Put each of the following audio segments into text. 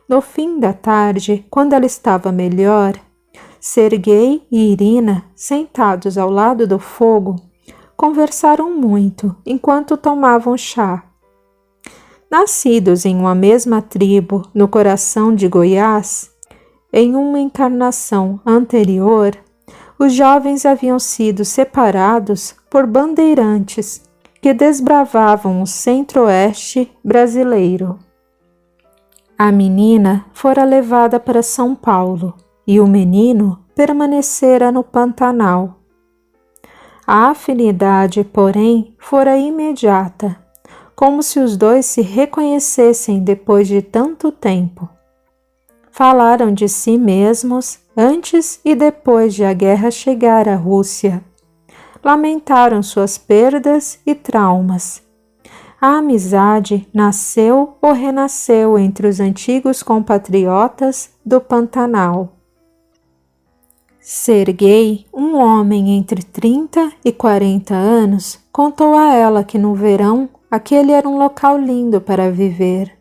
No fim da tarde, quando ela estava melhor, Serguei e Irina, sentados ao lado do fogo, conversaram muito enquanto tomavam chá. Nascidos em uma mesma tribo no coração de Goiás, em uma encarnação anterior, os jovens haviam sido separados por bandeirantes que desbravavam o centro-oeste brasileiro. A menina fora levada para São Paulo e o menino permanecera no Pantanal. A afinidade, porém, fora imediata, como se os dois se reconhecessem depois de tanto tempo. Falaram de si mesmos antes e depois de a guerra chegar à Rússia. Lamentaram suas perdas e traumas. A amizade nasceu ou renasceu entre os antigos compatriotas do Pantanal. Serguei, um homem entre 30 e 40 anos, contou a ela que no verão aquele era um local lindo para viver.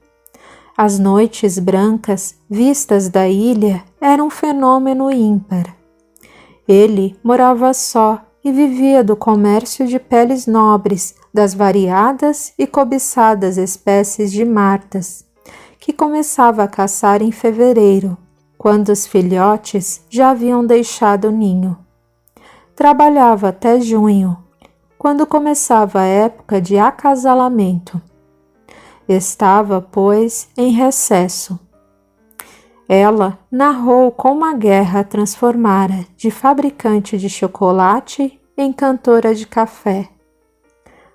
As noites brancas vistas da ilha eram um fenômeno ímpar. Ele morava só e vivia do comércio de peles nobres das variadas e cobiçadas espécies de martas, que começava a caçar em fevereiro, quando os filhotes já haviam deixado o ninho. Trabalhava até junho, quando começava a época de acasalamento. Estava, pois, em recesso. Ela narrou como a guerra a transformara de fabricante de chocolate em cantora de café.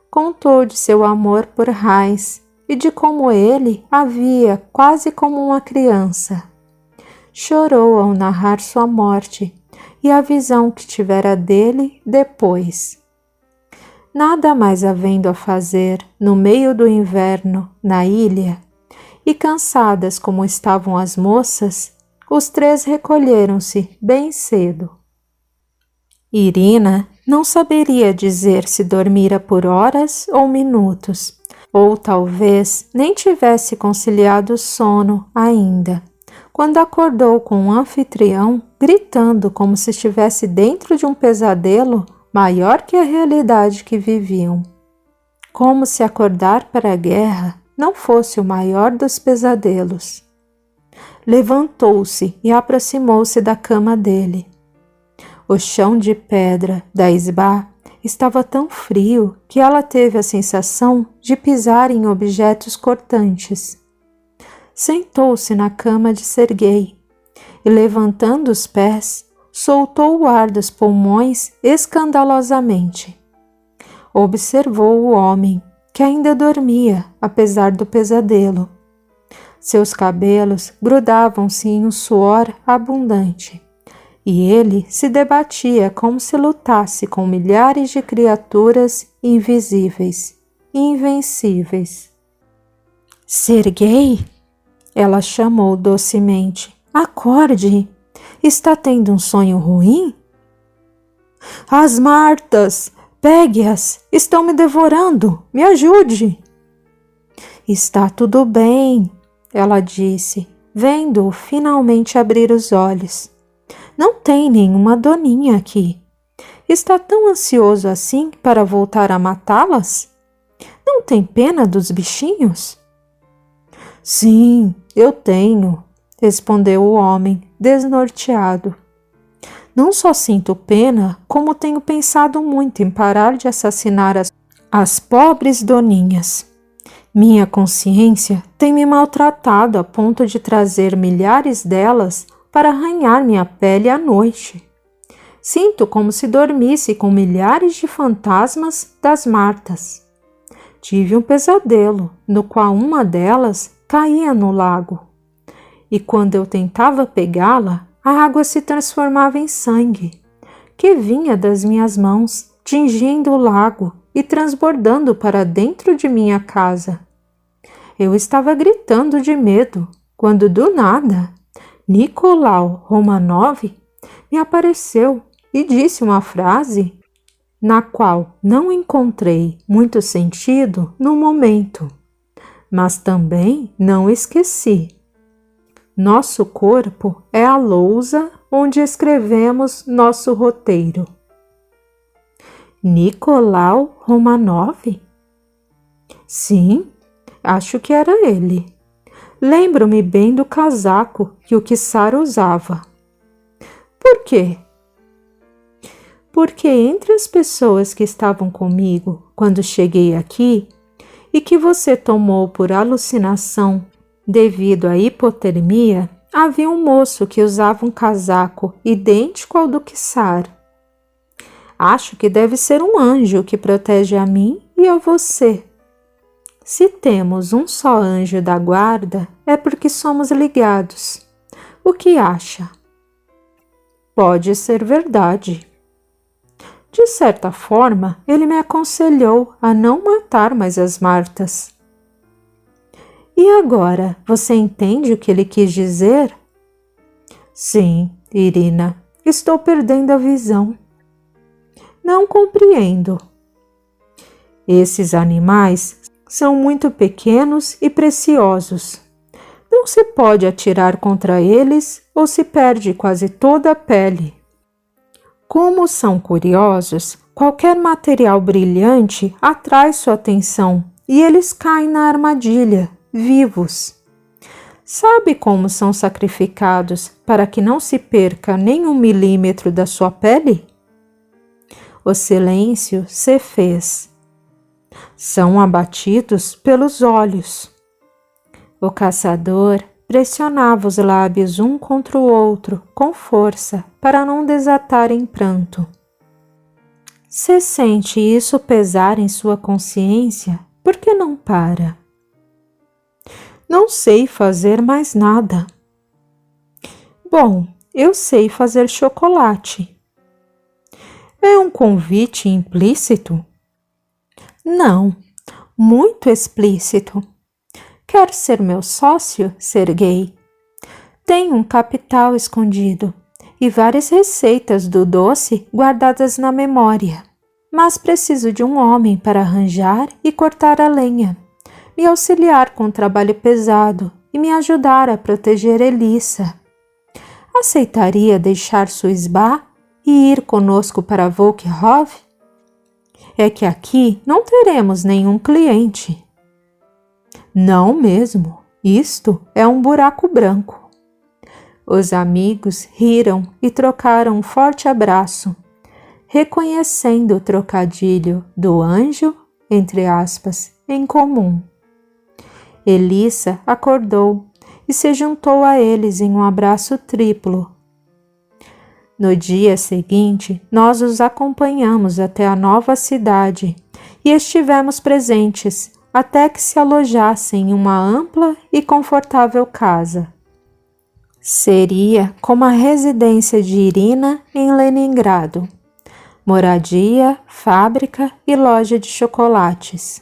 Contou de seu amor por Heinz e de como ele a via quase como uma criança. Chorou ao narrar sua morte e a visão que tivera dele depois. Nada mais havendo a fazer no meio do inverno na ilha, e cansadas como estavam as moças, os três recolheram-se bem cedo. Irina não saberia dizer se dormira por horas ou minutos, ou talvez nem tivesse conciliado o sono ainda, quando acordou com um anfitrião gritando como se estivesse dentro de um pesadelo maior que a realidade que viviam. Como se acordar para a guerra não fosse o maior dos pesadelos. Levantou-se e aproximou-se da cama dele. O chão de pedra da isbá estava tão frio que ela teve a sensação de pisar em objetos cortantes. Sentou-se na cama de Serguei e, levantando os pés, soltou o ar dos pulmões escandalosamente. Observou o homem, que ainda dormia, apesar do pesadelo. Seus cabelos grudavam-se em um suor abundante, e ele se debatia como se lutasse com milhares de criaturas invisíveis, invencíveis. Serguei? Ela chamou docemente. Acorde! Está tendo um sonho ruim? As martas! Pegue-as! Estão me devorando! Me ajude! Está tudo bem, ela disse, vendo-o finalmente abrir os olhos. Não tem nenhuma doninha aqui. Está tão ansioso assim para voltar a matá-las? Não tem pena dos bichinhos? Sim, eu tenho, respondeu o homem, desnorteado. Não só sinto pena, como tenho pensado muito em parar de assassinar as pobres doninhas. Minha consciência tem me maltratado a ponto de trazer milhares delas para arranhar minha pele à noite. Sinto como se dormisse com milhares de fantasmas das martas. Tive um pesadelo, no qual uma delas caía no lago. E quando eu tentava pegá-la, a água se transformava em sangue, que vinha das minhas mãos, tingindo o lago e transbordando para dentro de minha casa. Eu estava gritando de medo, quando do nada, Nicolau Romanov me apareceu e disse uma frase na qual não encontrei muito sentido no momento, mas também não esqueci. Nosso corpo é a lousa onde escrevemos nosso roteiro. Nicolau Romanov? Sim, acho que era ele. Lembro-me bem do casaco que o Kissar usava. Por quê? Porque entre as pessoas que estavam comigo quando cheguei aqui e que você tomou por alucinação devido à hipotermia, havia um moço que usava um casaco idêntico ao do Kissar. Acho que deve ser um anjo que protege a mim e a você. Se temos um só anjo da guarda, é porque somos ligados. O que acha? Pode ser verdade. De certa forma, ele me aconselhou a não matar mais as Martas. E agora, você entende o que ele quis dizer? Sim, Irina, estou perdendo a visão. Não compreendo. Esses animais são muito pequenos e preciosos. Não se pode atirar contra eles ou se perde quase toda a pele. Como são curiosos, qualquer material brilhante atrai sua atenção e eles caem na armadilha, vivos. Sabe como são sacrificados para que não se perca nem 1 milímetro da sua pele? O silêncio se fez. São abatidos pelos olhos. O caçador pressionava os lábios um contra o outro com força para não desatar em pranto. Se sente isso pesar em sua consciência, por que não para? Não sei fazer mais nada. Bom, eu sei fazer chocolate. É um convite implícito? Não, muito explícito. Quer ser meu sócio, Sergei? Tenho um capital escondido e várias receitas do doce guardadas na memória. Mas preciso de um homem para arranjar e cortar a lenha, me auxiliar com o trabalho pesado e me ajudar a proteger Elissa. Aceitaria deixar sua sba e ir conosco para Volkhov? É que aqui não teremos nenhum cliente. Não mesmo, isto é um buraco branco. Os amigos riram e trocaram um forte abraço, reconhecendo o trocadilho do anjo, entre aspas, em comum. Elissa acordou e se juntou a eles em um abraço triplo. No dia seguinte, nós os acompanhamos até a nova cidade e estivemos presentes até que se alojassem em uma ampla e confortável casa. Seria como a residência de Irina em Leningrado. Moradia, fábrica e loja de chocolates.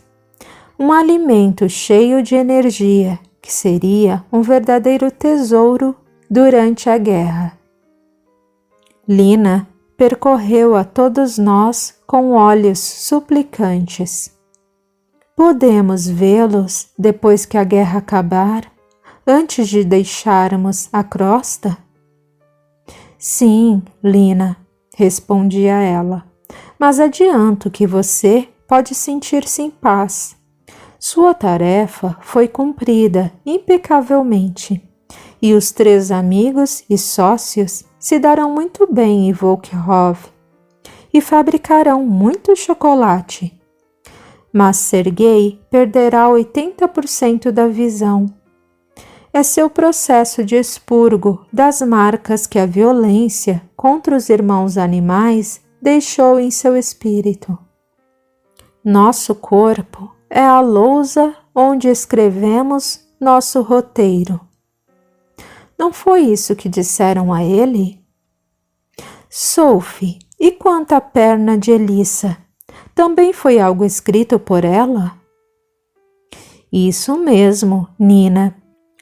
Um alimento cheio de energia, que seria um verdadeiro tesouro durante a guerra. Lina percorreu a todos nós com olhos suplicantes. Podemos vê-los depois que a guerra acabar, antes de deixarmos a crosta? Sim, Lina, respondia ela, mas adianto que você pode sentir-se em paz. Sua tarefa foi cumprida impecavelmente, e os 3 amigos e sócios se darão muito bem em Volkhov e fabricarão muito chocolate. Mas Sergei perderá 80% da visão. É seu processo de expurgo das marcas que a violência contra os irmãos animais deixou em seu espírito. Nosso corpo é a lousa onde escrevemos nosso roteiro. Não foi isso que disseram a ele? Sophie, e quanto à perna de Elissa? Também foi algo escrito por ela? Isso mesmo, Nina.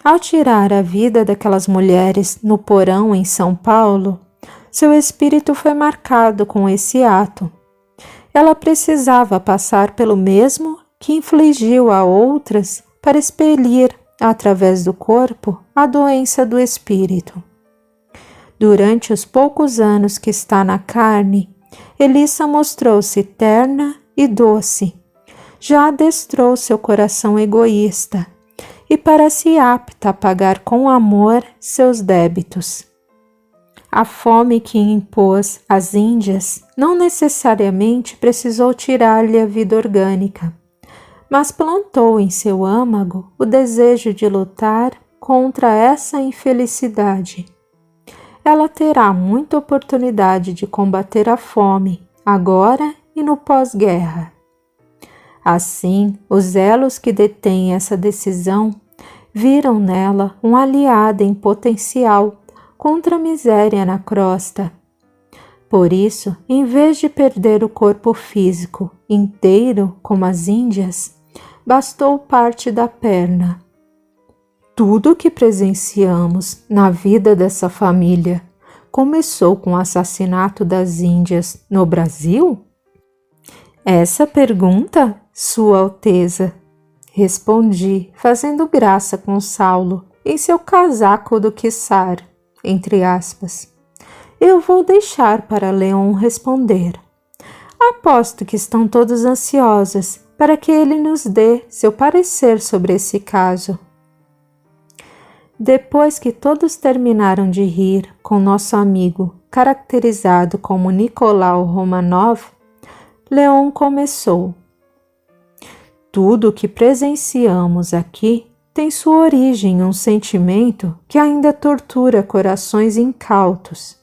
Ao tirar a vida daquelas mulheres no porão em São Paulo, seu espírito foi marcado com esse ato. Ela precisava passar pelo mesmo que infligiu a outras para expelir através do corpo, a doença do espírito. Durante os poucos anos que está na carne, Elissa mostrou-se terna e doce. Já adestrou seu coração egoísta e parece apta a pagar com amor seus débitos. A fome que impôs às Índias não necessariamente precisou tirar-lhe a vida orgânica, mas plantou em seu âmago o desejo de lutar contra essa infelicidade. Ela terá muita oportunidade de combater a fome, agora e no pós-guerra. Assim, os elos que detêm essa decisão viram nela um aliado em potencial contra a miséria na crosta. Por isso, em vez de perder o corpo físico inteiro, como as Índias, bastou parte da perna. Tudo o que presenciamos na vida dessa família começou com o assassinato das Índias no Brasil? Essa pergunta, Sua Alteza, respondi, fazendo graça com Saulo em seu casaco do quiçar, entre aspas. Eu vou deixar para Leon responder. Aposto que estão todos ansiosos para que ele nos dê seu parecer sobre esse caso. Depois que todos terminaram de rir com nosso amigo, caracterizado como Nicolau Romanov, Leon começou. Tudo o que presenciamos aqui tem sua origem em um sentimento que ainda tortura corações incautos,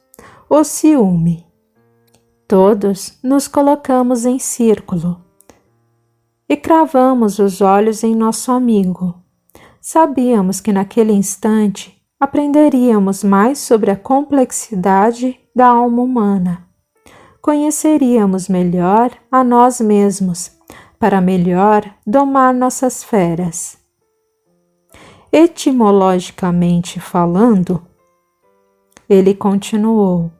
o ciúme. Todos nos colocamos em círculo e cravamos os olhos em nosso amigo. Sabíamos que naquele instante aprenderíamos mais sobre a complexidade da alma humana. Conheceríamos melhor a nós mesmos, para melhor domar nossas feras. Etimologicamente falando, ele continuou,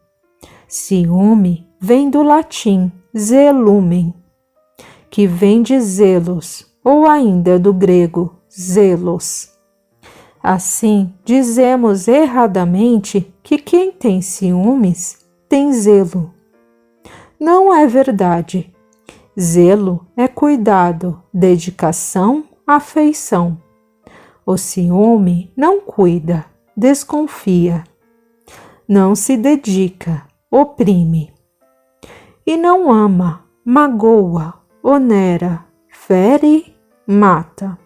ciúme vem do latim zelumen, que vem de zelos, ou ainda do grego zelos. Assim, dizemos erradamente que quem tem ciúmes tem zelo. Não é verdade. Zelo é cuidado, dedicação, afeição. O ciúme não cuida, desconfia. Não se dedica, oprime. E não ama, magoa, onera, fere, mata.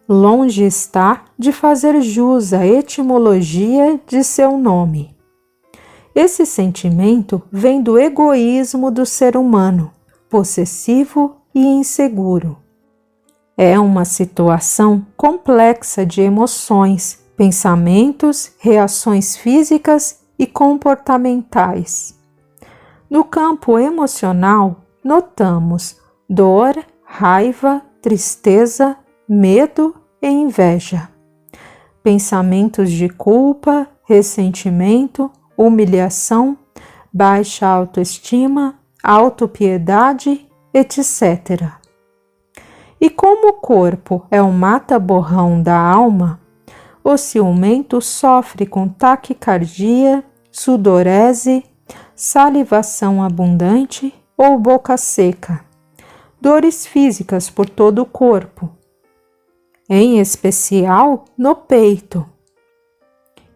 Longe está de fazer jus à etimologia de seu nome. Esse sentimento vem do egoísmo do ser humano, possessivo e inseguro. É uma situação complexa de emoções, pensamentos, reações físicas e comportamentais. No campo emocional, notamos dor, raiva, tristeza, medo e inveja. Pensamentos de culpa, ressentimento, humilhação, baixa autoestima, autopiedade, etc. E como o corpo é o mata-borrão da alma, o ciumento sofre com taquicardia, sudorese, salivação abundante ou boca seca, dores físicas por todo o corpo, em especial no peito.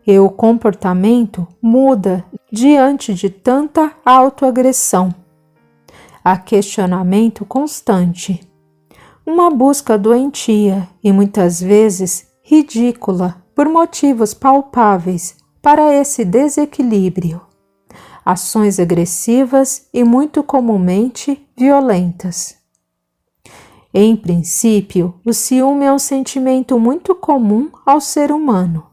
E o comportamento muda diante de tanta autoagressão. Há questionamento constante, uma busca doentia e muitas vezes ridícula por motivos palpáveis para esse desequilíbrio. Ações agressivas e muito comumente violentas. Em princípio, o ciúme é um sentimento muito comum ao ser humano.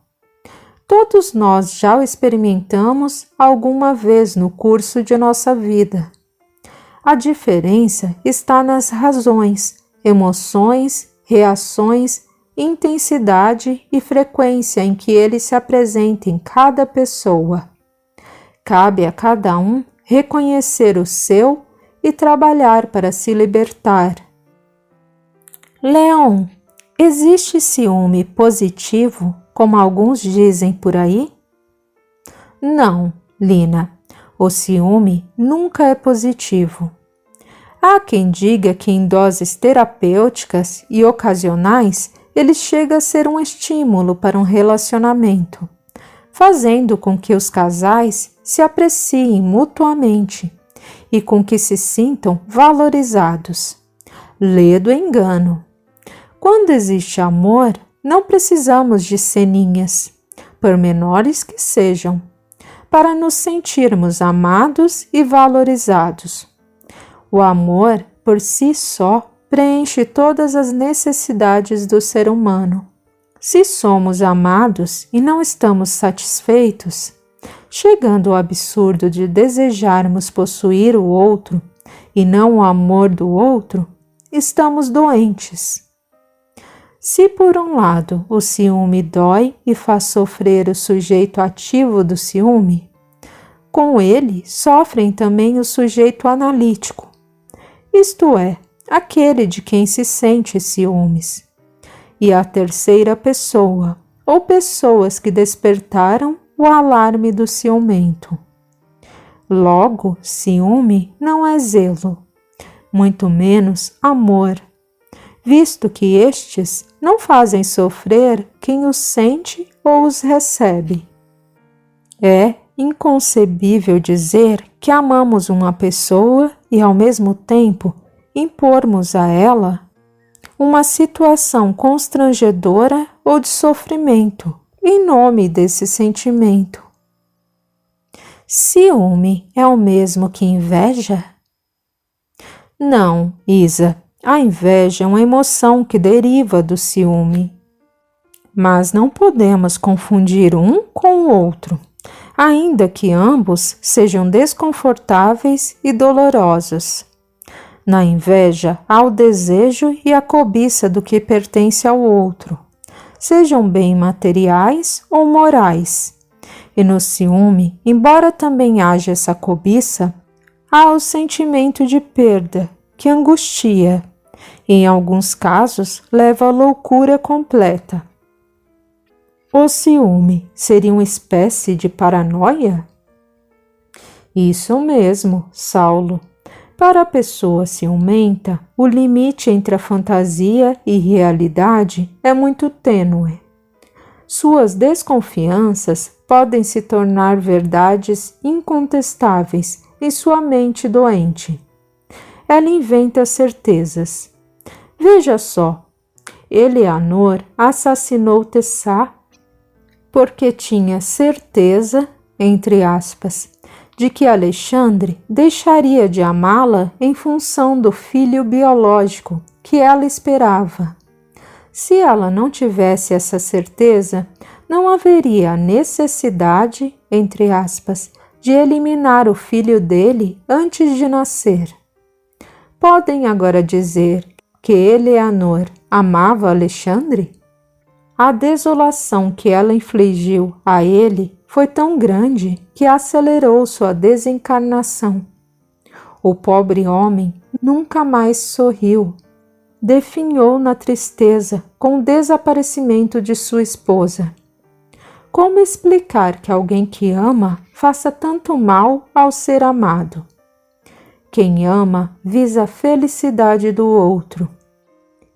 Todos nós já o experimentamos alguma vez no curso de nossa vida. A diferença está nas razões, emoções, reações, intensidade e frequência em que ele se apresenta em cada pessoa. Cabe a cada um reconhecer o seu e trabalhar para se libertar. Leon, Existe ciúme positivo, como alguns dizem por aí? Não, Lina, o ciúme nunca é positivo. Há quem diga que em doses terapêuticas e ocasionais ele chega a ser um estímulo para um relacionamento, fazendo com que os casais se apreciem mutuamente e com que se sintam valorizados. Lê do engano. Quando existe amor, não precisamos de ceninhas, por menores que sejam, para nos sentirmos amados e valorizados. O amor, por si só, preenche todas as necessidades do ser humano. Se somos amados e não estamos satisfeitos, chegando ao absurdo de desejarmos possuir o outro e não o amor do outro, estamos doentes. Se por um lado o ciúme dói e faz sofrer o sujeito ativo do ciúme, com ele sofrem também o sujeito analítico, isto é, aquele de quem se sente ciúmes, e a terceira pessoa, ou pessoas que despertaram o alarme do ciumento. Logo, ciúme não é zelo, muito menos amor, visto que estes não fazem sofrer quem os sente ou os recebe. É inconcebível dizer que amamos uma pessoa e, ao mesmo tempo, impormos a ela uma situação constrangedora ou de sofrimento em nome desse sentimento. Ciúme é o mesmo que inveja? Não, Isa, a inveja é uma emoção que deriva do ciúme. Mas não podemos confundir um com o outro, ainda que ambos sejam desconfortáveis e dolorosos. Na inveja há o desejo e a cobiça do que pertence ao outro, sejam bem materiais ou morais. E no ciúme, embora também haja essa cobiça, há o sentimento de perda, que angustia, e em alguns casos leva à loucura completa. O ciúme seria uma espécie de paranoia? Isso mesmo, Saulo. Para a pessoa ciumenta, o limite entre a fantasia e realidade é muito tênue. Suas desconfianças podem se tornar verdades incontestáveis em sua mente doente. Ela inventa certezas. Veja só, Eleanor assassinou Tessá porque tinha certeza, entre aspas, de que Alexandre deixaria de amá-la em função do filho biológico que ela esperava. Se ela não tivesse essa certeza, não haveria necessidade, entre aspas, de eliminar o filho dele antes de nascer. Podem agora dizer que Eleanor amava Alexandre? A desolação que ela infligiu a ele foi tão grande que acelerou sua desencarnação. O pobre homem nunca mais sorriu. Definhou na tristeza com o desaparecimento de sua esposa. Como explicar que alguém que ama faça tanto mal ao ser amado? Quem ama visa a felicidade do outro,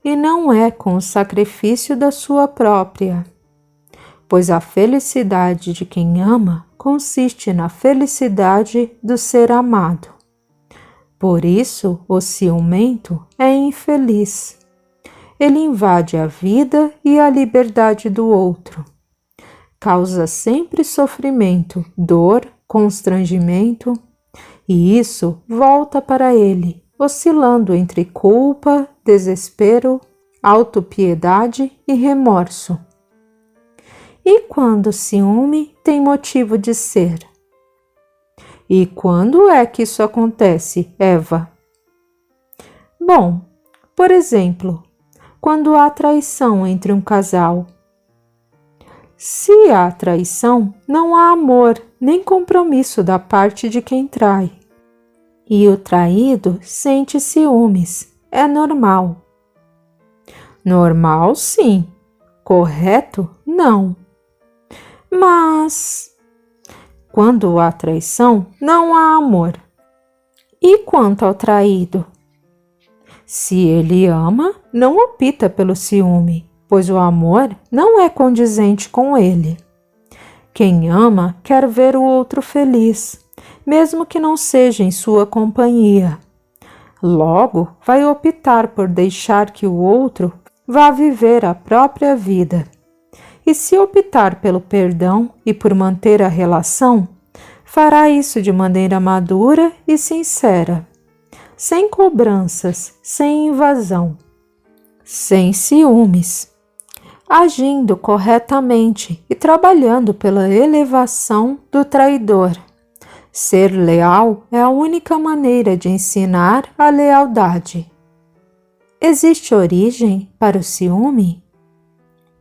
e não é com o sacrifício da sua própria, pois a felicidade de quem ama consiste na felicidade do ser amado. Por isso, o ciumento é infeliz. Ele invade a vida e a liberdade do outro. Causa sempre sofrimento, dor, constrangimento, e isso volta para ele, oscilando entre culpa, desespero, autopiedade e remorso. E quando o ciúme tem motivo de ser? E quando é que isso acontece, Eva? Bom, por exemplo, quando há traição entre um casal. Se há traição, não há amor nem compromisso da parte de quem trai. E o traído sente ciúmes, é normal. Normal, sim. Correto, não. Mas quando há traição, não há amor. E quanto ao traído? Se ele ama, não opta pelo ciúme, pois o amor não é condizente com ele. Quem ama quer ver o outro feliz, mesmo que não seja em sua companhia. Logo, vai optar por deixar que o outro vá viver a própria vida. E se optar pelo perdão e por manter a relação, fará isso de maneira madura e sincera, sem cobranças, sem invasão, sem ciúmes, agindo corretamente e trabalhando pela elevação do traidor. Ser leal é a única maneira de ensinar a lealdade. Existe origem para o ciúme?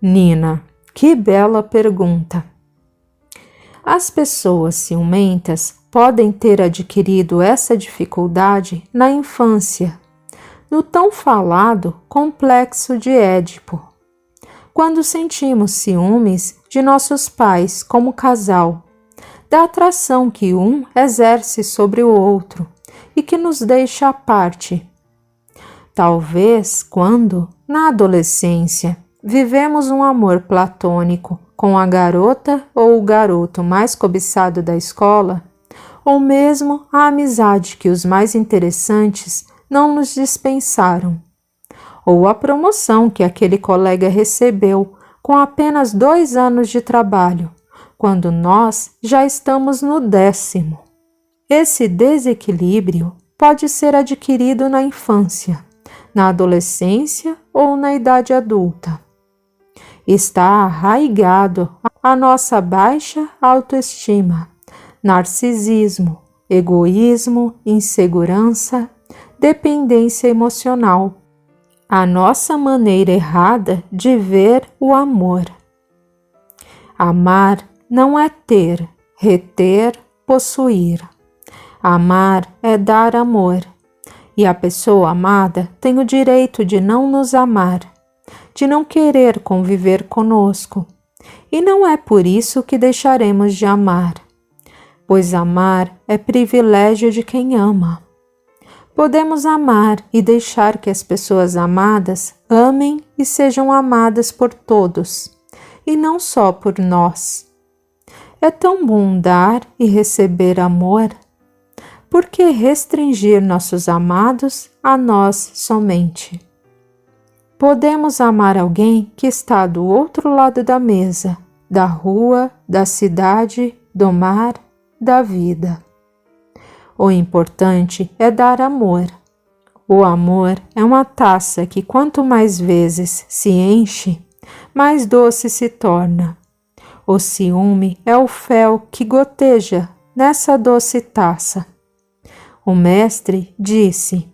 Nina, que bela pergunta! As pessoas ciumentas podem ter adquirido essa dificuldade na infância, no tão falado complexo de Édipo. Quando sentimos ciúmes de nossos pais como casal, da atração que um exerce sobre o outro e que nos deixa à parte. Talvez quando, na adolescência, vivemos um amor platônico com a garota ou o garoto mais cobiçado da escola, ou mesmo a amizade que os mais interessantes não nos dispensaram, ou a promoção que aquele colega recebeu com apenas 2 anos de trabalho, quando nós já estamos no 10º. Esse desequilíbrio pode ser adquirido na infância, na adolescência ou na idade adulta. Está arraigado à nossa baixa autoestima, narcisismo, egoísmo, insegurança, dependência emocional, a nossa maneira errada de ver o amor. Amar não é ter, reter, possuir. Amar é dar amor, e a pessoa amada tem o direito de não nos amar, de não querer conviver conosco, e não é por isso que deixaremos de amar, pois amar é privilégio de quem ama. Podemos amar e deixar que as pessoas amadas amem e sejam amadas por todos, e não só por nós. É tão bom dar e receber amor. Por que restringir nossos amados a nós somente? Podemos amar alguém que está do outro lado da mesa, da rua, da cidade, do mar, da vida. O importante é dar amor. O amor é uma taça que quanto mais vezes se enche, mais doce se torna. O ciúme é o fel que goteja nessa doce taça. O Mestre disse: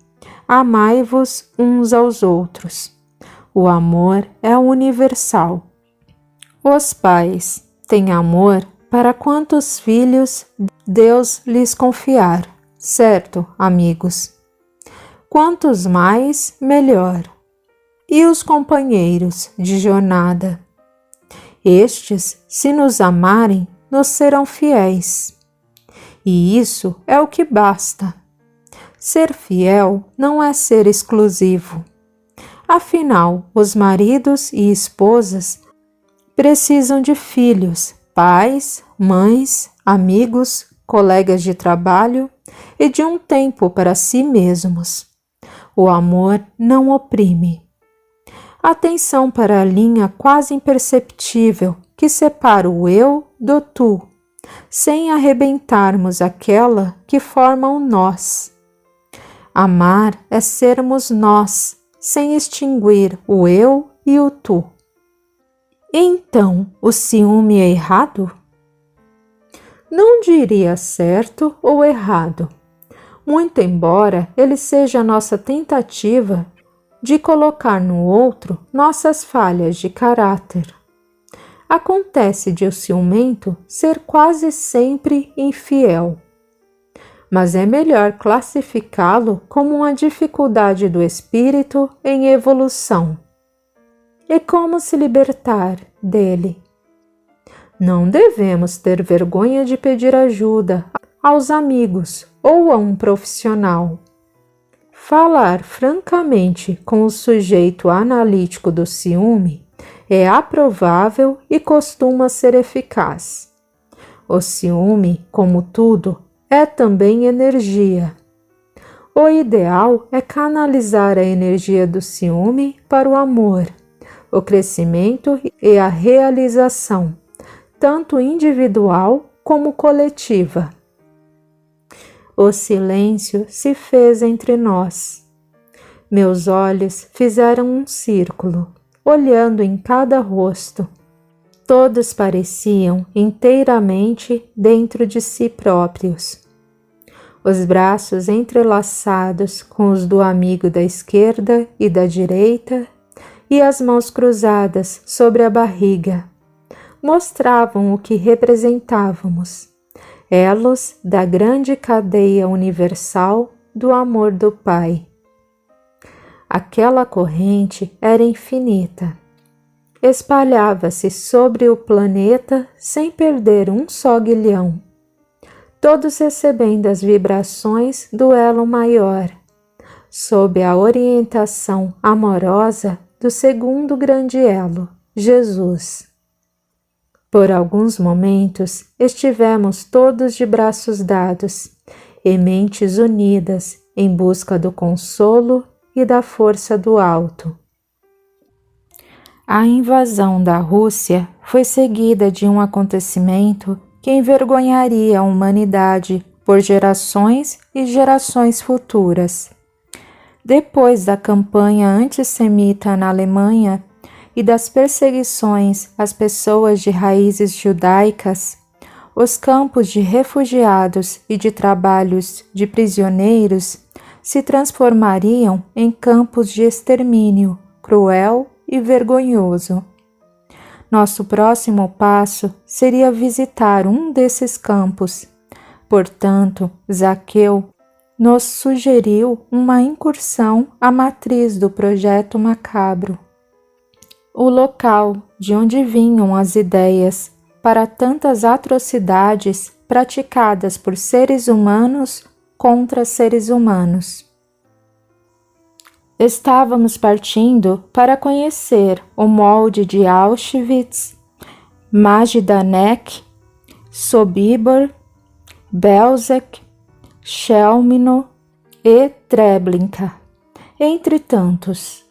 amai-vos uns aos outros. O amor é universal. Os pais têm amor para quantos filhos Deus lhes confiar, certo, amigos? Quantos mais, melhor. E os companheiros de jornada? Estes, se nos amarem, nos serão fiéis. E isso é o que basta. Ser fiel não é ser exclusivo. Afinal, os maridos e esposas precisam de filhos, pais, mães, amigos, colegas de trabalho e de um tempo para si mesmos. O amor não oprime. Atenção para a linha quase imperceptível que separa o eu do tu, sem arrebentarmos aquela que forma o nós. Amar é sermos nós, sem extinguir o eu e o tu. Então, o ciúme é errado? Não diria certo ou errado, muito embora ele seja a nossa tentativa de colocar no outro nossas falhas de caráter. Acontece de o ciumento ser quase sempre infiel, mas é melhor classificá-lo como uma dificuldade do espírito em evolução. E como se libertar dele? Não devemos ter vergonha de pedir ajuda aos amigos ou a um profissional. Falar francamente com o sujeito analítico do ciúme é aprovável e costuma ser eficaz. O ciúme, como tudo, é também energia. O ideal é canalizar a energia do ciúme para o amor, o crescimento e a realização, tanto individual como coletiva. O silêncio se fez entre nós. Meus olhos fizeram um círculo, olhando em cada rosto. Todos pareciam inteiramente dentro de si próprios. Os braços entrelaçados com os do amigo da esquerda e da direita, e as mãos cruzadas sobre a barriga, mostravam o que representávamos, elos da grande cadeia universal do amor do Pai. Aquela corrente era infinita. Espalhava-se sobre o planeta sem perder um só guilhão, todos recebendo as vibrações do elo maior, sob a orientação amorosa do segundo grande elo, Jesus. Por alguns momentos estivemos todos de braços dados e mentes unidas em busca do consolo e da força do alto. A invasão da Rússia foi seguida de um acontecimento que envergonharia a humanidade por gerações e gerações futuras. Depois da campanha antissemita na Alemanha e das perseguições às pessoas de raízes judaicas, os campos de refugiados e de trabalhos de prisioneiros se transformariam em campos de extermínio cruel e vergonhoso. Nosso próximo passo seria visitar um desses campos. Portanto, Zaqueu nos sugeriu uma incursão à matriz do projeto macabro, o local de onde vinham as ideias para tantas atrocidades praticadas por seres humanos contra seres humanos. Estávamos partindo para conhecer o molde de Auschwitz, Majdanek, Sobibor, Belzec, Chelmno e Treblinka, entre tantos.